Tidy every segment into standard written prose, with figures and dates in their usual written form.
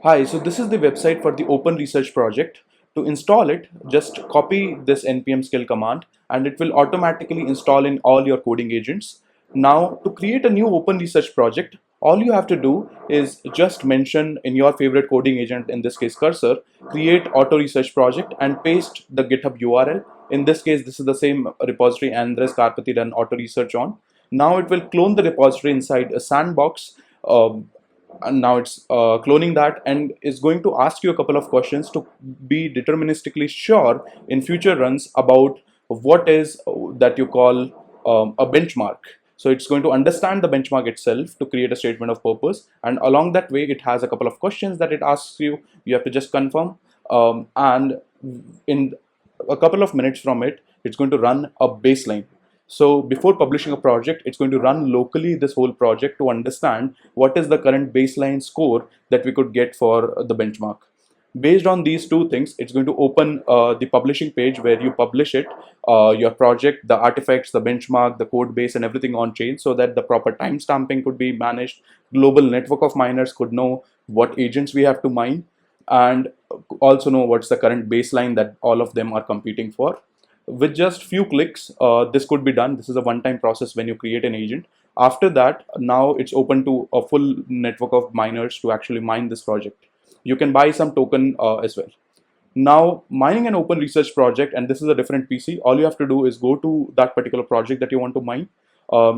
Hi, so this is the website for the Open Research project. To install it, just copy this npm skill command and it will automatically install in all your coding agents. Now, to create a new Open Research project, all you have to do is just mention in your favorite coding agent, in this case cursor, create AutoResearch project and paste the GitHub URL. In this case, this is the same repository Andrej Karpathy done AutoResearch on. Now it will clone the repository inside a sandbox. And now it's cloning that and is going to ask you a couple of questions to be deterministically sure in future runs about what is that you call a benchmark. So it's going to understand the benchmark itself to create a statement of purpose, and along that way it has a couple of questions that it asks you. You have to just confirm, and in a couple of minutes from it, it's going to run a baseline. So before publishing a project, it's going to run locally this whole project to understand what is the current baseline score that we could get for the benchmark. Based on these two things, it's going to open the publishing page where you publish it, your project, the artifacts, the benchmark, the code base, and everything on chain, so that the proper timestamping could be managed. Global network of miners could know what agents we have to mine, and also know what's the current baseline that all of them are competing for. With just few clicks, this could be done. This is a one-time process when you create an agent. After that, now it's open to a full network of miners to actually mine this project. You can buy some token as well. Now, mining an open research project, and this is a different PC, all you have to do is go to that particular project that you want to mine,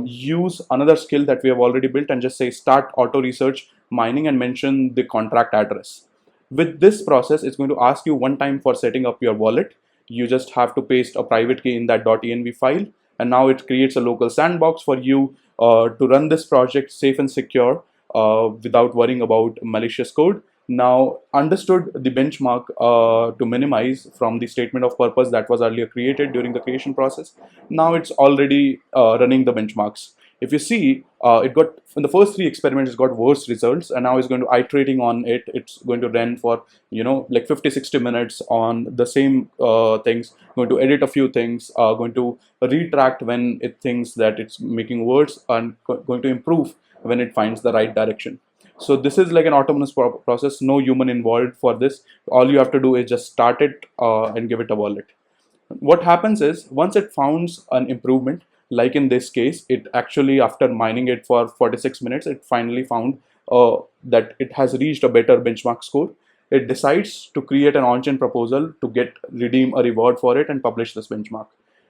use another skill that we have already built and just say start auto research mining and mention the contract address. With this process, it's going to ask you one time for setting up your wallet. You just have to paste a private key in that .env file, and now it creates a local sandbox for you to run this project safe and secure without worrying about malicious code. Now, understood the benchmark to minimize from the statement of purpose that was earlier created during the creation process. Now it's already running the benchmarks. If you see, it got in the first three experiments, it got worse results, and now it's going to iterating on it. It's going to run for like 50-60 minutes on the same things, going to edit a few things, going to retract when it thinks that it's making worse, and going to improve when it finds the right direction. So this is like an autonomous process, no human involved for this. All you have to do is just start it and give it a wallet. What happens is, once it finds an improvement, like in this case, it actually, after mining it for 46 minutes, it finally found that it has reached a better benchmark score. It decides to create an on-chain proposal to redeem a reward for it and publish this benchmark.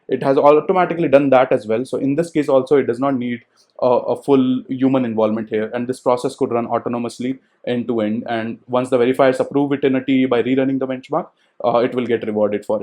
It has automatically done that as well. So in this case also, it does not need a full human involvement here, and this process could run autonomously end to end. And once the verifiers approve it in a TE by rerunning the benchmark, it will get rewarded for it.